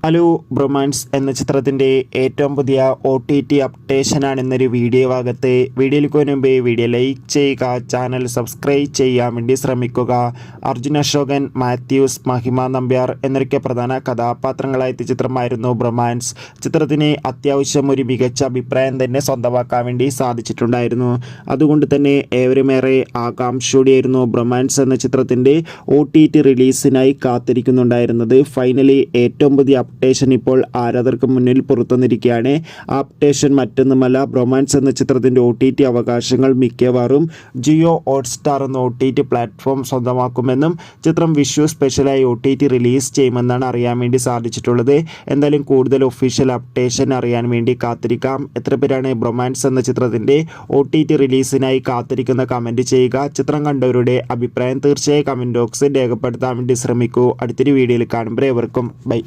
Hello bromance എന്ന ചിത്രത്തിൻ്റെ ഏറ്റവും പുതിയ OTT അപ്ഡേഷനാണ് ഇന്നൊരു വീഡിയോ ഭാഗത്ത്. വീഡിയോയിലേക്ക് പോകുന്നതിന് മുമ്പ് വീഡിയോ ലൈക്ക് ചെയ്യുക, ചാനൽ സബ്സ്ക്രൈബ് ചെയ്യാൻ വേണ്ടി ശ്രമിക്കുക. അർജുൻ അശോകൻ, മാത്യൂസ്, മഹിമ നമ്പ്യാർ എന്നൊക്കെ പ്രധാന കഥാപാത്രങ്ങളായ ചിത്രമായിരുന്നു ബ്രൊമാൻസ്. ചിത്രത്തിന് അത്യാവശ്യം ഒരു മികച്ച അഭിപ്രായം തന്നെ സ്വന്തമാക്കാൻ വേണ്ടി സാധിച്ചിട്ടുണ്ടായിരുന്നു. അതുകൊണ്ട് തന്നെ ഏവരുമേറെ ആകാംക്ഷയോടെയായിരുന്നു ബ്രൊമാൻസ് എന്ന ചിത്രത്തിൻ്റെ OTT റിലീസിനായി കാത്തിരിക്കുന്നുണ്ടായിരുന്നത്. ഫൈനലി ഏറ്റവും പുതിയ അപ്ഡേഷൻ ഇപ്പോൾ ആരാധകർക്ക് മുന്നിൽ പുറത്തുവന്നിരിക്കുകയാണ്. ആ അപ്ഡേഷൻ മറ്റൊന്നുമല്ല, ബ്രൊമാൻസ് എന്ന ചിത്രത്തിൻ്റെ OTT അവകാശങ്ങൾ മിക്കവാറും ജിയോ ഹോട്ട്സ്റ്റാർ എന്ന OTT പ്ലാറ്റ്ഫോം സ്വന്തമാക്കുമെന്നും ചിത്രം വിഷു സ്പെഷ്യലായി OTT റിലീസ് ചെയ്യുമെന്നാണ് അറിയാൻ വേണ്ടി സാധിച്ചിട്ടുള്ളത്. എന്തായാലും കൂടുതൽ ഒഫീഷ്യൽ അപ്ഡേഷൻ അറിയാൻ വേണ്ടി കാത്തിരിക്കാം. എത്ര പേരാണ് ബ്രൊമാൻസ് എന്ന ചിത്രത്തിൻ്റെ OTT റിലീസിനായി കാത്തിരിക്കുന്ന കമൻറ്റ് ചെയ്യുക. ചിത്രം കണ്ടവരുടെ അഭിപ്രായം തീർച്ചയായും കമൻറ്റ് ബോക്സിൽ രേഖപ്പെടുത്താൻ വേണ്ടി ശ്രമിക്കൂ. അടുത്തൊരു വീഡിയോയിൽ കാണുമ്പോൾ ഏവർക്കും ബൈ.